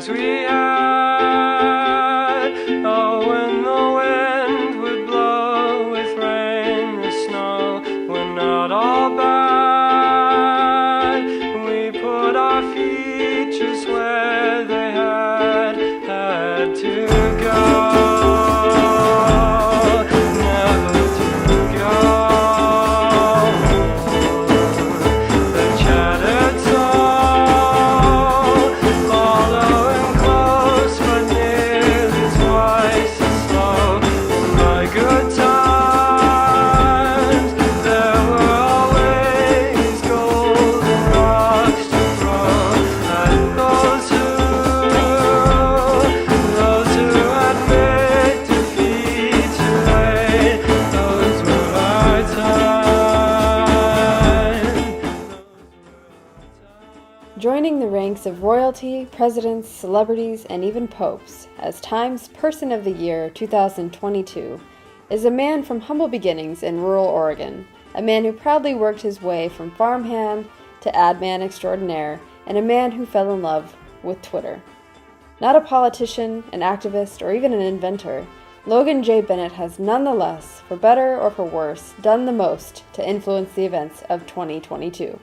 times we had. Oh, when the wind would blow with rain or snow, we're not all bad. We put our feet just where they had to go. Joining the ranks of royalty, presidents, celebrities, and even popes as Time's Person of the Year 2022 is a man from humble beginnings in rural Oregon, a man who proudly worked his way from farmhand to ad man extraordinaire, and a man who fell in love with Twitter. Not a politician, an activist, or even an inventor, Logan J. Bennett has nonetheless, for better or for worse, done the most to influence the events of 2022.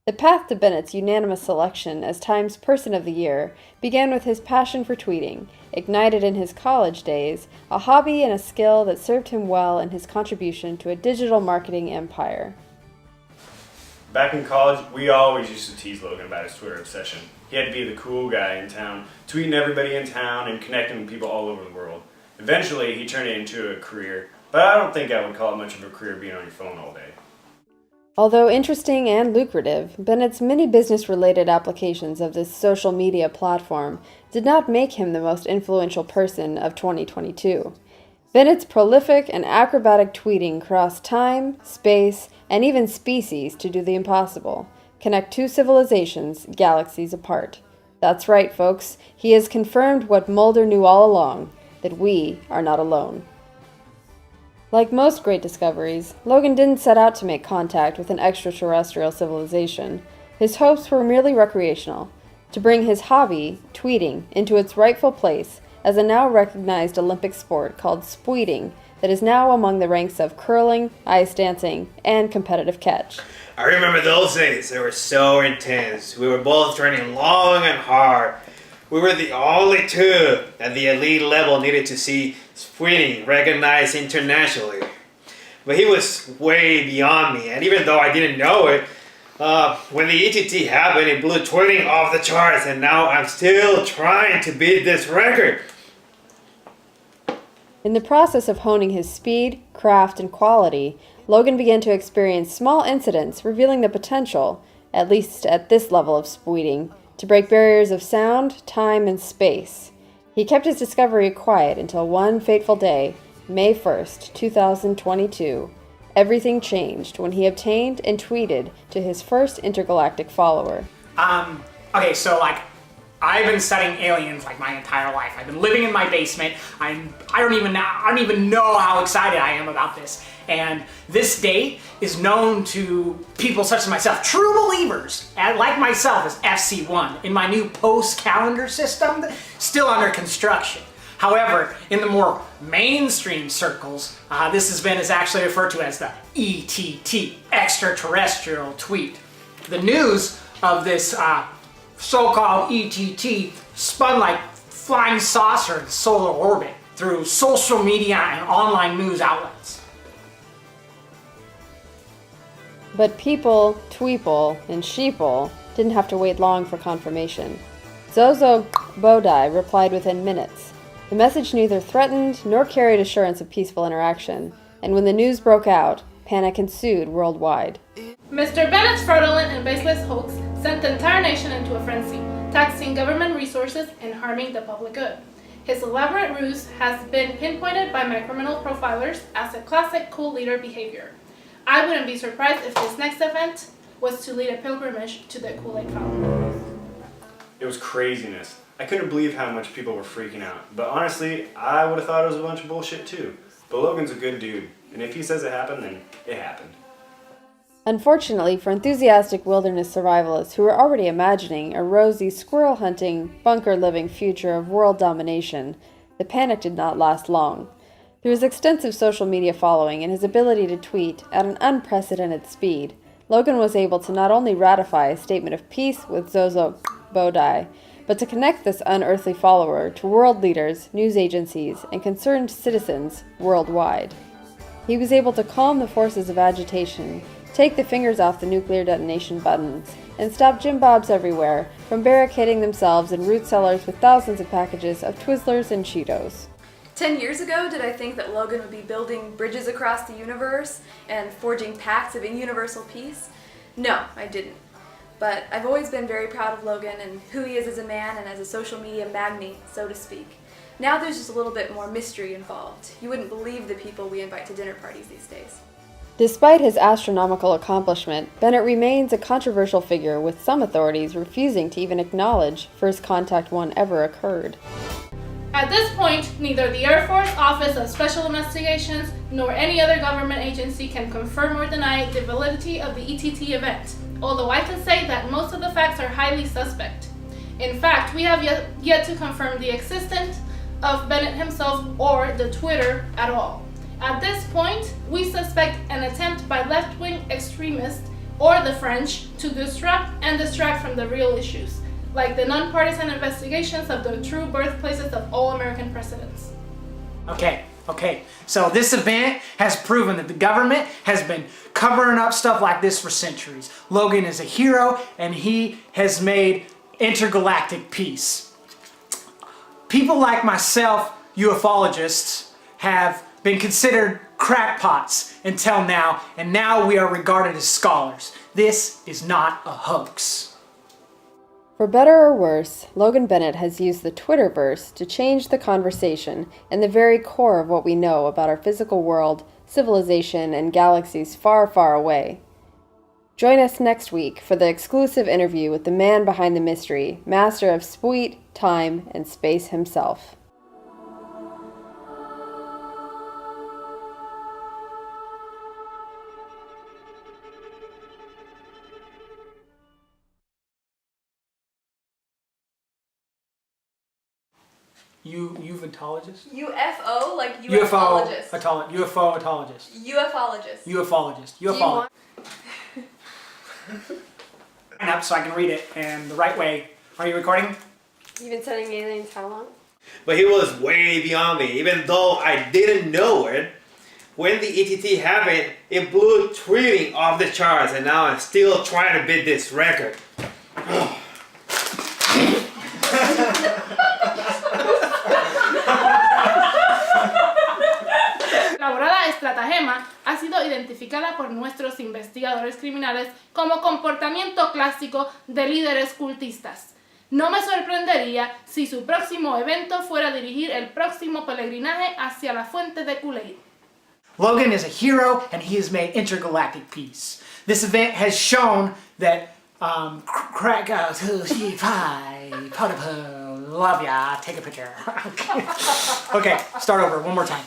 The path to Bennett's unanimous selection as Time's Person of the Year began with his passion for tweeting, ignited in his college days, a hobby and a skill that served him well in his contribution to a digital marketing empire. Back in college, we always used to tease Logan about his Twitter obsession. He had to be the cool guy in town, tweeting everybody in town and connecting with people all over the world. Eventually, he turned it into a career, but I don't think I would call it much of a career being on your phone all day. Although interesting and lucrative, Bennett's many business-related applications of this social media platform did not make him the most influential person of 2022. Bennett's prolific and acrobatic tweeting crossed time, space, and even species to do the impossible, connect two civilizations galaxies apart. That's right, folks, he has confirmed what Mulder knew all along, that we are not alone. Like most great discoveries, Logan didn't set out to make contact with an extraterrestrial civilization. His hopes were merely recreational, to bring his hobby, tweeting, into its rightful place as a now recognized Olympic sport called spweeting that is now among the ranks of curling, ice dancing, and competitive catch. I remember those days. They were so intense. We were both training long and hard. We were the only two at the elite level needed to see spweeting recognized internationally. But he was way beyond me, and even though I didn't know it, when the ETT happened, it blew tweeting off the charts, and now I'm still trying to beat this record. In the process of honing his speed, craft, and quality, Logan began to experience small incidents revealing the potential, at least at this level of spweeting, to break barriers of sound, time, and space. He kept his discovery quiet until one fateful day, May 1st, 2022, everything changed when he obtained and tweeted to his first intergalactic follower. Okay, so I've been studying aliens my entire life. I've been living in my basement. I don't even know how excited I am about this. And this date is known to people such as myself, true believers, like myself, as FC1 in my new post-calendar system, still under construction. However, in the more mainstream circles, this event is actually referred to as the ETT, extraterrestrial tweet. The news of this so-called ETT spun like flying saucer in solar orbit through social media and online news outlets. But people, tweeple, and sheeple didn't have to wait long for confirmation. Zozo Bodai replied within minutes. The message neither threatened nor carried assurance of peaceful interaction, and when the news broke out, panic ensued worldwide. Mr. Bennett's fraudulent and baseless hoax sent the entire nation into a frenzy, taxing government resources and harming the public good. His elaborate ruse has been pinpointed by my criminal profilers as a classic cool leader behavior. I wouldn't be surprised if this next event was to lead a pilgrimage to the Kool-Aid Fountain. It was craziness. I couldn't believe how much people were freaking out. But honestly, I would have thought it was a bunch of bullshit too. But Logan's a good dude, and if he says it happened, then it happened. Unfortunately for enthusiastic wilderness survivalists who were already imagining a rosy, squirrel-hunting, bunker-living future of world domination, the panic did not last long. Through his extensive social media following and his ability to tweet at an unprecedented speed, Logan was able to not only ratify a statement of peace with Zozo Bodai, but to connect this unearthly follower to world leaders, news agencies, and concerned citizens worldwide. He was able to calm the forces of agitation, take the fingers off the nuclear detonation buttons, and stop Jim Bobs everywhere from barricading themselves in root cellars with thousands of packages of Twizzlers and Cheetos. 10 years ago, did I think that Logan would be building bridges across the universe and forging pacts of universal peace? No, I didn't. But I've always been very proud of Logan and who he is as a man and as a social media magnate, so to speak. Now there's just a little bit more mystery involved. You wouldn't believe the people we invite to dinner parties these days. Despite his astronomical accomplishment, Bennett remains a controversial figure, with some authorities refusing to even acknowledge First Contact 1 ever occurred. At this point, neither the Air Force Office of Special Investigations nor any other government agency can confirm or deny the validity of the ETT event, although I can say that most of the facts are highly suspect. In fact, we have yet to confirm the existence of Bennett himself or the Twitter at all. At this point, we suspect an attempt by left-wing extremists or the French to disrupt and distract from the real issues, like the nonpartisan investigations of the true birthplaces of all American presidents. Okay. So this event has proven that the government has been covering up stuff like this for centuries. Logan is a hero and he has made intergalactic peace. People like myself, ufologists, have been considered crackpots until now, and now we are regarded as scholars. This is not a hoax. For better or worse, Logan Bennett has used the Twitterverse to change the conversation and the very core of what we know about our physical world, civilization, and galaxies far, far away. Join us next week for the exclusive interview with the man behind the mystery, master of sweet, time, and space himself. Ufologist? UFO, like ufologist. UFO-atologist. Ufologist. Ufologist. UFO. Up so I can read it in the right way. Are you recording? You've been studying aliens how long? But he was way beyond me, even though I didn't know it. When the ETT happened, it blew tweeting off the charts, and now I'm still trying to beat this record. La elaborada estratagema ha sido identificada por nuestros investigadores criminales como comportamiento clásico de líderes cultistas. No me sorprendería si su próximo evento fuera dirigir el próximo peregrinaje hacia la fuente de Kool-Aid. Logan is a hero and he has made intergalactic peace. This event has shown that love ya, take a picture. Okay, start over one more time.